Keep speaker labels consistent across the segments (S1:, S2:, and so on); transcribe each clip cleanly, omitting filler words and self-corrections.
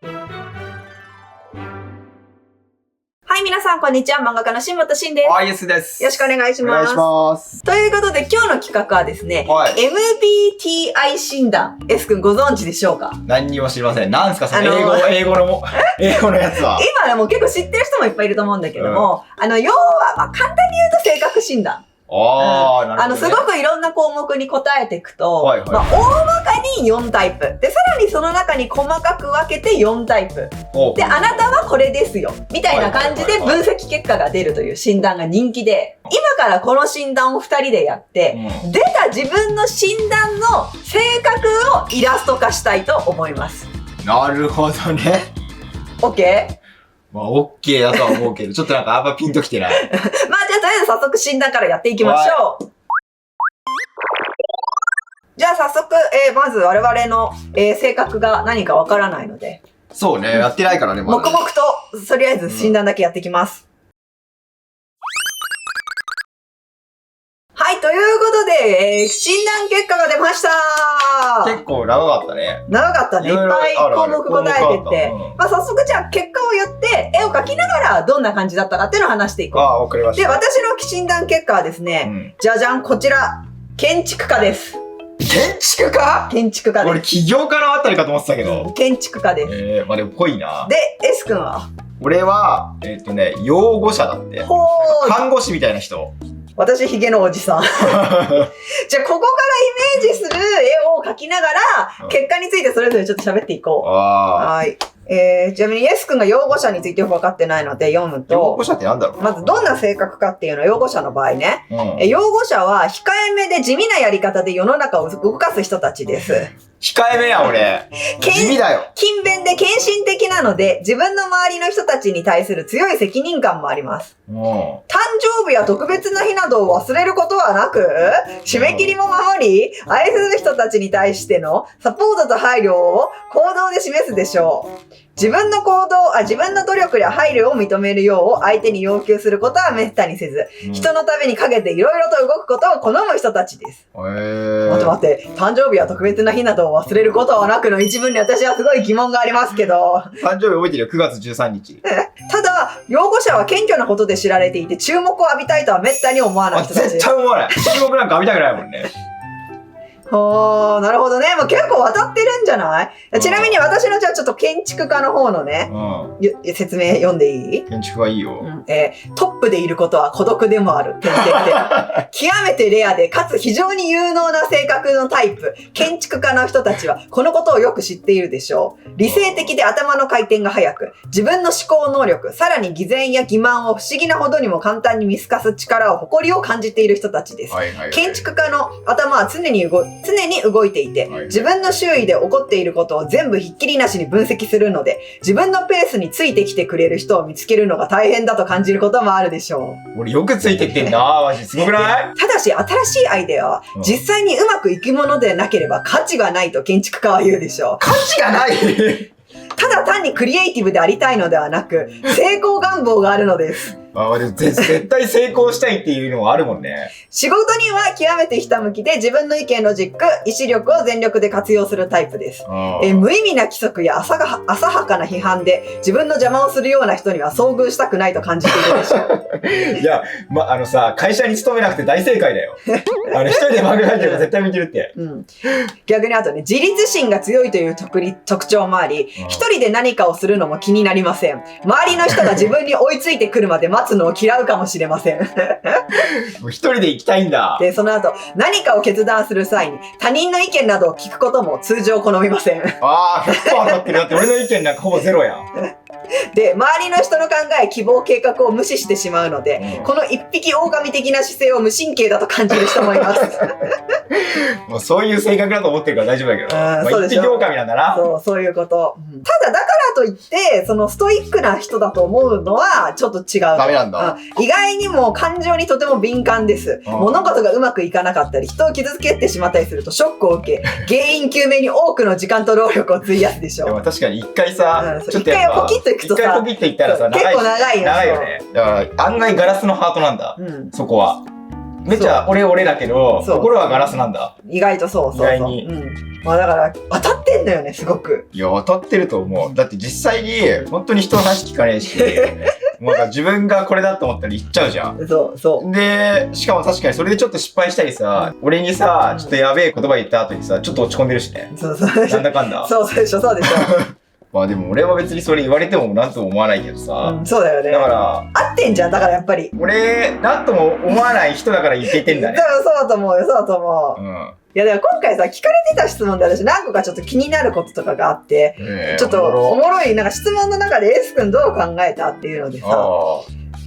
S1: はい、皆さん、こんにちは。漫画家の新本慎です。
S2: イエスです。
S1: よろしくお願いします。
S2: お願いします。
S1: ということで、今日の企画はですね、
S2: はい、
S1: MBTI 診断。S 君ご存知でしょうか？
S2: 何にも知りません。なんですか、その英語のやつは。
S1: 今でも結構知ってる人もいっぱいいると思うんだけども、要は、簡単に言うと性格診断。
S2: なるほどね。
S1: すごくいろんな項目に答えていくと、
S2: はいはい、
S1: 大まかに4タイプ。で、さらにその中に細かく分けて4タイプ。で、あなたはこれですよ。みたいな感じで分析結果が出るという診断が人気で、今からこの診断を2人でやって、出た自分の診断の性格をイラスト化したいと思います。
S2: なるほどね。
S1: OK？
S2: まあ、OK だとは思うけど、ちょっとなんかあんまピンときてない。
S1: まあ、じゃあ、とりあえず早速診断からやっていきましょう。じゃあ、早速、まず我々の、性格が何かわからないので。
S2: そうね、やってないからね、まだね。
S1: 黙々と、とりあえず診断だけやっていきます。はい、ということで、診断結果が出ました。
S2: 結構長かったね。
S1: 長かったね。いっぱい項目答えてて。まあ早速じゃあ結果を言って、絵を描きながらどんな感じだったかっていうのを話していこう。
S2: わかりました。
S1: で、私の診断結果はですね、じゃじゃん、こちら。建築家です。
S2: 建築家？
S1: 建築家です。
S2: 俺起業家のあたりかと思ってたけど。
S1: 建築家です。
S2: まあでもぽいな。
S1: で、S 君は？
S2: 俺は、養護者だって。看護師みたいな人。
S1: 私、ヒゲのおじさん。じゃあ、ここからイメージする絵を描きながら、結果についてそれぞれちょっと喋っていこう。はい。ちなみに、イエス君が養護者についてよく分かってないので読むと、
S2: 養護者ってなんだろう？
S1: まず、どんな性格かっていうのは養護者の場合ね。養護者は控えめで地味なやり方で世の中を動かす人たちです。
S2: 控えめや、俺。地味だよ。
S1: 勤勉で献身的なので、自分の周りの人たちに対する強い責任感もあります。誕生日や特別な日などを忘れることはなく、締め切りも守り、愛する人たちに対してのサポートと配慮を行動で示すでしょう。自分の努力や配慮を認めるよう相手に要求することは滅多にせず、人のためにかけていろいろと動くことを好む人たちです。待って、誕生日や特別な日などを忘れることはなくの一文に私はすごい疑問がありますけど。
S2: 誕生日覚えてるよ、9月13日。
S1: ただ、養護者は謙虚なことで知られていて、注目を浴びたいとは滅多に思わない人たちです。
S2: 絶対思わない。注目なんか浴びたくないもんね。
S1: なるほどね。もう結構渡ってるんじゃない？ちなみに私のじゃあちょっと建築家の方のね、説明読んでいい？
S2: 建築はいいよ。
S1: トップでいることは孤独でもある。極めてレアで、かつ非常に有能な性格のタイプ。建築家の人たちはこのことをよく知っているでしょう。理性的で頭の回転が速く、自分の思考能力、さらに偽善や欺瞞を不思議なほどにも簡単に見透かす力を誇りを感じている人たちです。建築家の頭は常に動いていて、自分の周囲で起こっていることを全部ひっきりなしに分析するので、自分のペースについてきてくれる人を見つけるのが大変だと感じることもあるでしょう。
S2: 俺よくついてきてんな。マジすごくない？
S1: ただし、新しいアイデアは実際にうまくいくものでなければ価値がないと建築家は言うでしょう。
S2: 価値がない
S1: ただ単にクリエイティブでありたいのではなく、成功願望があるのです。
S2: でも絶対成功したいっていうのもあるもんね。
S1: 仕事には極めてひたむきで自分の意見の軸、意志力を全力で活用するタイプです。無意味な規則や浅はかな批判で自分の邪魔をするような人には遭遇したくないと感じているでしょう。
S2: いや、会社に勤めなくて大正解だよ。一人で漫画描いてるから絶対見てるって。
S1: 逆にあとね、自立心が強いという特徴もあり、一人で何かをするのも気になりません。周りの人が自分に追いついてくるまで待つのを嫌うかもしれません。
S2: もう一人で行きたいんだ。
S1: で、その後、何かを決断する際に他人の意見などを聞くことも通常好みません。
S2: 100%当たってる。だって俺の意見なんかほぼゼロやん。
S1: で、周りの人の考え、希望、計画を無視してしまうので、この一匹狼的な姿勢を無神経だと感じる人もいます。
S2: もうそういう性格だと思ってるから大丈夫だけど。一匹狼なんだな。
S1: そういうこと。ただ、だからといって、そのストイックな人だと思うのはちょっと違う。
S2: ダメなんだ。
S1: 意外にも感情にとても敏感です。物事がうまくいかなかったり、人を傷つけてしまったりするとショックを受け、原因究明に多くの時間と労力を費やすでしょう。
S2: でも確かに一回さ、
S1: ちょっとやっぱポキッといくとさ、
S2: 一回ポキッといったらさ、
S1: 結構長いよ。
S2: 長いよね。だから案外ガラスのハートなんだ。そこは。めっちゃ俺だけど、
S1: そう
S2: 心はガラスなんだ。
S1: 意外とそう。
S2: 意外に
S1: まあだから、当たってんだよね、すごく。
S2: いや、当たってると思う。だって実際に、本当に人の話聞かねえし、なんか自分がこれだと思ったら言っちゃうじゃん。
S1: そう。
S2: で、しかも確かにそれでちょっと失敗したりさ、俺にさ、ちょっとやべえ言葉言った後にさ、ちょっと落ち込んでるしね。
S1: そう。
S2: なんだかんだ。
S1: そうでしょ。
S2: まあでも俺は別にそれ言われてもなんとも思わないけどさ。
S1: そうだよね。
S2: だから、
S1: 合ってんじゃん、だからやっぱり。
S2: 俺、なんとも思わない人だから言ってんだね。
S1: 多分そうだと思うよ、そうだと思う。いやでも今回さ、聞かれてた質問で私何個かちょっと気になることとかがあって、ちょっとおもろい、なんか質問の中でエース君どう考えたっていうのでさ、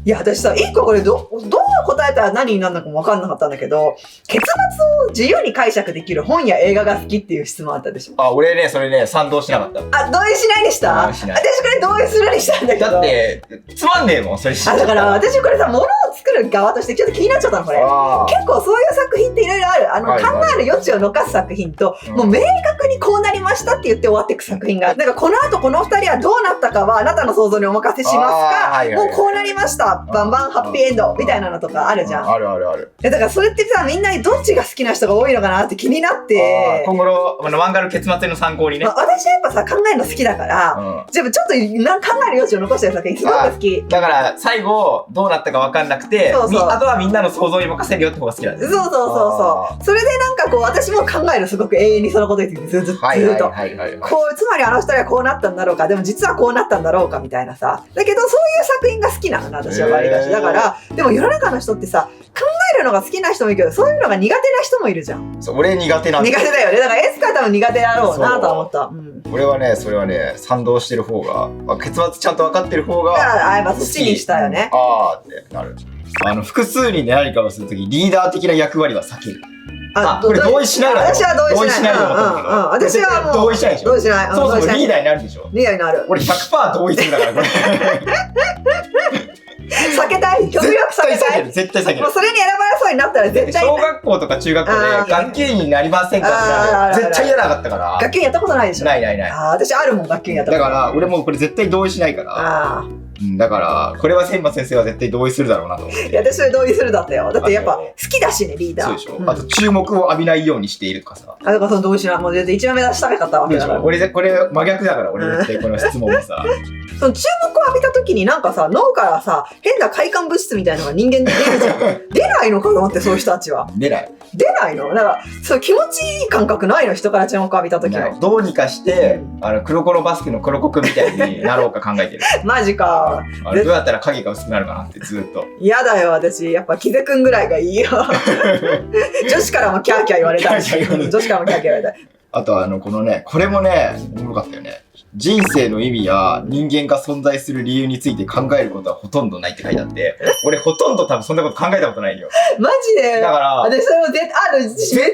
S1: いや私さ、一個これどう答えたら何になるのかも分かんなかったんだけど、結末を自由に解釈できる本や映画が好きっていう質問あったでしょ。
S2: 俺ね、それね、賛同しなかった。
S1: 同意しないにした？私これ同意するにしたんだけど。
S2: だって、つまんねえもん、それ知っちゃった
S1: だから私これさ、物を作る側としてちょっと気になっちゃったの、これ。結構そういう作品っていろいろある。考える余地を残す作品と、もう明確にこうなりましたって言って終わっていく作品が、なんかこの後この二人はどうなったかはあなたの想像にお任せしますか、もうこうなりました、バンバンハッピーエンドみたいなのとかあるじゃん。
S2: ある。
S1: だからそれってさ、みんなにどっちが好きな人が多いのかなって気になって。
S2: 今後の漫画の結末の参考にね。
S1: 私はやっぱさ、考えるの好きだから、ちょっと考える余地を残してる作品すごく好き。
S2: だから最後どうなったか分かんなくて、あとはみんなの想像に任せるよって方が好きなんだよ。
S1: そう。それでなんかこう、私も考えるすごく永遠にそのことについてずっと。こう、つまりあの二人はこうなったんだろうか、でも実はこうなったんだろうかみたいなさ。だけどそういう作品が好きなのな、私は割りかし。だから、でも世の中の人ってさ、考えるのが好きな人もいるけど、そういうのが苦手な人もいるじゃん。
S2: そう、俺苦手なんだ。
S1: 苦手だよね。だからエスカは多分苦手だろうなとは思った。
S2: 俺はね、それはね、賛同してる方が、結末ちゃんと分かってる方が。
S1: やっぱそっちにしたよね。
S2: ってなる。複数人で何かをするとき、リーダー的な役割は避ける。これ同意しないの？
S1: 私は同意しないと思ったけど。私はもう
S2: 同意しないでしょ。
S1: 同意しない。
S2: そもそもリーダーになるでしょ。
S1: リーダーになる。
S2: 俺 100% 同意するだから、これ。
S1: 避けたい。極力避けたい。
S2: 絶対避ける。
S1: もうそれに選ばれそうになったら絶対。
S2: 小学校とか中学校で学級委員になりませんかって絶対嫌なかったから。
S1: 学級委員やったことないでしょ。
S2: ない。
S1: 私あるもん、学級委員やったこと。
S2: だから俺もうこれ絶対同意しないから。だからこれは千葉先生は絶対同意するだろうなと思って。
S1: いや、私は同意するだったよ。だってやっぱ好きだしね、リーダー。
S2: そうでしょ。あと注目を浴びないようにしているとかさ。
S1: だからその同意しない。もう絶対一番目指したかったわけだから。
S2: 俺これ真逆だから、俺絶対この質問もさ。
S1: その注目を浴びた時になんかさ、脳からさ、変な快感物質みたいなのが人間で出るじゃん。出ないのかと思って、そういう人たちは。
S2: 出ない
S1: の？だから、そう気持ちいい感覚ないの？人から注目を浴びた時は。
S2: どうにかして、黒子のバスケの黒子くんみたいになろうか考えてる。
S1: マジか。
S2: どうやったら影が薄くなるかなってずっと。
S1: 嫌だよ、私。やっぱ、キゼくんぐらいがいいよ。女子からもキャーキャー言われた。女子からもキャーキャー言われた。
S2: あとこのね、これもね、おもろかったよね。人生の意味や人間が存在する理由について考えることはほとんどないって書いてあって、俺ほとんど多分そんなこと考えたことないよ。
S1: マジで？
S2: だから、
S1: 私それも
S2: 絶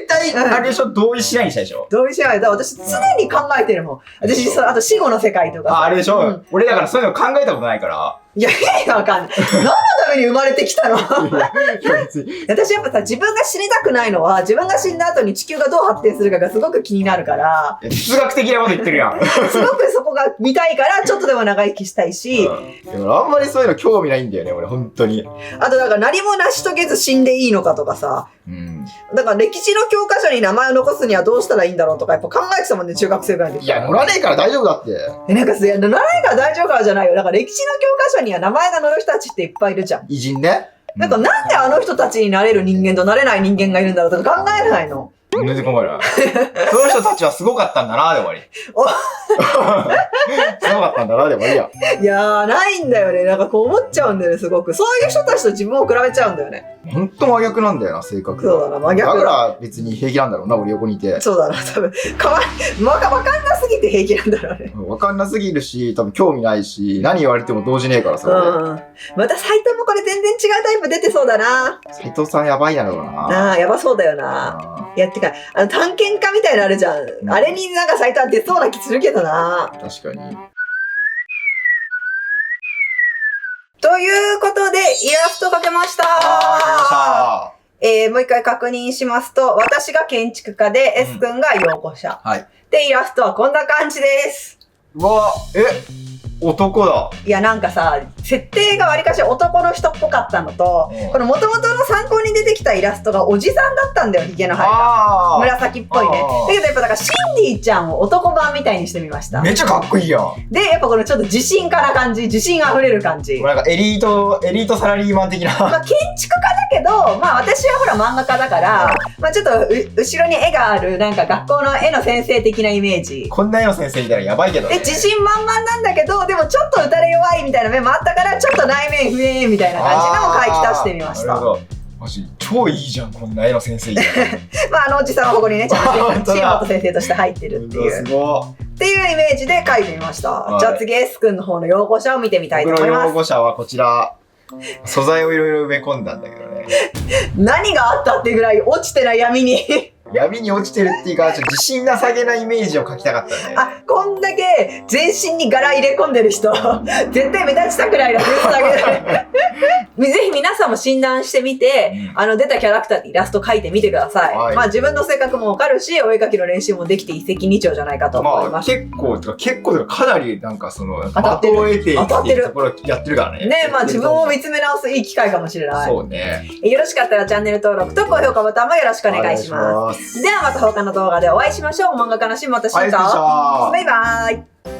S2: 対、あれでしょ、同意しないにしたでしょ？
S1: 同意しない。だから私常に考えてるもん。私、あと死後の世界とか。
S2: あれでしょ？俺だからそういうの考えたことないから。
S1: いや、意味わかんない。何のために生まれてきたの？私やっぱさ、自分が死にたくないのは、自分が死んだ後に地球がどう発展するかがすごく気になるから。
S2: 哲学的なこと言ってるやん。
S1: すごくそこが見たいから、ちょっとでも長生きしたいし。
S2: でもあんまりそういうの興味ないんだよね、俺、本当に。
S1: あと、だから何も成し遂げず死んでいいのかとかさ。だから歴史の教科書に名前を残すにはどうしたらいいんだろうとか、やっぱ考えてたもんね、中学生ぐらいの時。
S2: いや、乗らねえから大丈夫だって。
S1: なんか乗らないから大丈夫からじゃないよ。だから歴史の教科書には名前が載る人たちっていっぱいいるじゃん。
S2: 偉人ね。
S1: なんかなんであの人たちになれる人間となれない人間がいるんだろうとか考えないの？
S2: 全然考えない。その人たちはすごかったんだな、で終わり。すごかったんだな、で終わりや。
S1: いやー、ないんだよね。なんかこう思っちゃうんだよね、すごく。そういう人たちと自分を比べちゃうんだよね。
S2: ほんと真逆なんだよな、性格が。
S1: そうだな、真逆だ。
S2: だから別に平気なんだろうな、俺横にいて。
S1: そうだな、多分。わかんなすぎて平気なんだろうね。
S2: わかんなすぎるし、多分興味ないし、何言われても動じねえからさ。
S1: また斎藤もこれ全然違うタイプ出てそうだな。
S2: 斎藤さんやばいだろうな。
S1: やばそうだよな。いや、てか、探検家みたいなのあるじゃん。あれになんか斎藤は出そうな気するけどな。
S2: 確かに。
S1: ということで、イラスト描けました。もう一回確認しますと、私が建築家で、S 君が養護者。で、イラストはこんな感じです。
S2: うわ、男だ。
S1: いや、なんかさ、設定がわりかし男の人っぽかったのと、この元々の参考に出てきたイラストがおじさんだったんだよ、ヒゲの生えた。紫っぽいね。だけどやっぱだからシンディちゃんを男版みたいにしてみました。
S2: めっちゃかっこいいやん。
S1: で、やっぱこのちょっと自信家な感じ、自信あふれる感じ。
S2: なんかエリートサラリーマン的な。
S1: まあ建築家だけど、まあ私はほら漫画家だから、まあちょっと後ろに絵がある、なんか学校の絵の先生的なイメージ。
S2: こんな絵の先生いたらやばいけどね。
S1: 自信満々なんだけど、でもちょっと打たれ弱いみたいな面もあったから、ちょっと内面不縁みたいな感じのを書き足してみました。
S2: なるほど。マジ超いいじゃん、こんな絵の先生いたら。
S1: まあおじさんはここにね、ちゃんと新本先生として入ってるっていう。
S2: すごい。
S1: っていうイメージで書いてみました。
S2: はい、
S1: じゃあ次 S 君の方の用語者を見てみたいと思います。
S2: 僕の用語者はこちら。素材をいろいろ埋め込んだんだけどね。
S1: 何があったってぐらい落ちてない闇に
S2: 闇に落ちてるっていうか、ちょっと自信なさげなイメージを描きたかったね。
S1: あ、こんだけ全身に柄入れ込んでる人、絶対目立ちたくないな、絶対ぜひ皆さんも診断してみて、出たキャラクターでイラスト描いてみてください。はい、まあ自分の性格もわかるし、お絵描きの練習もできて一石二鳥じゃないかと思います。
S2: 結構かなりなんかその、的を得ていくっていうところやってるからね。
S1: ね、まあ自分を見つめ直すいい機会かもしれない。
S2: そうね。
S1: よろしかったらチャンネル登録と高評価ボタンもよろしくお願いします。ではまた他の動画でお会いしましょう。漫画家の新本慎と。バイバーイ。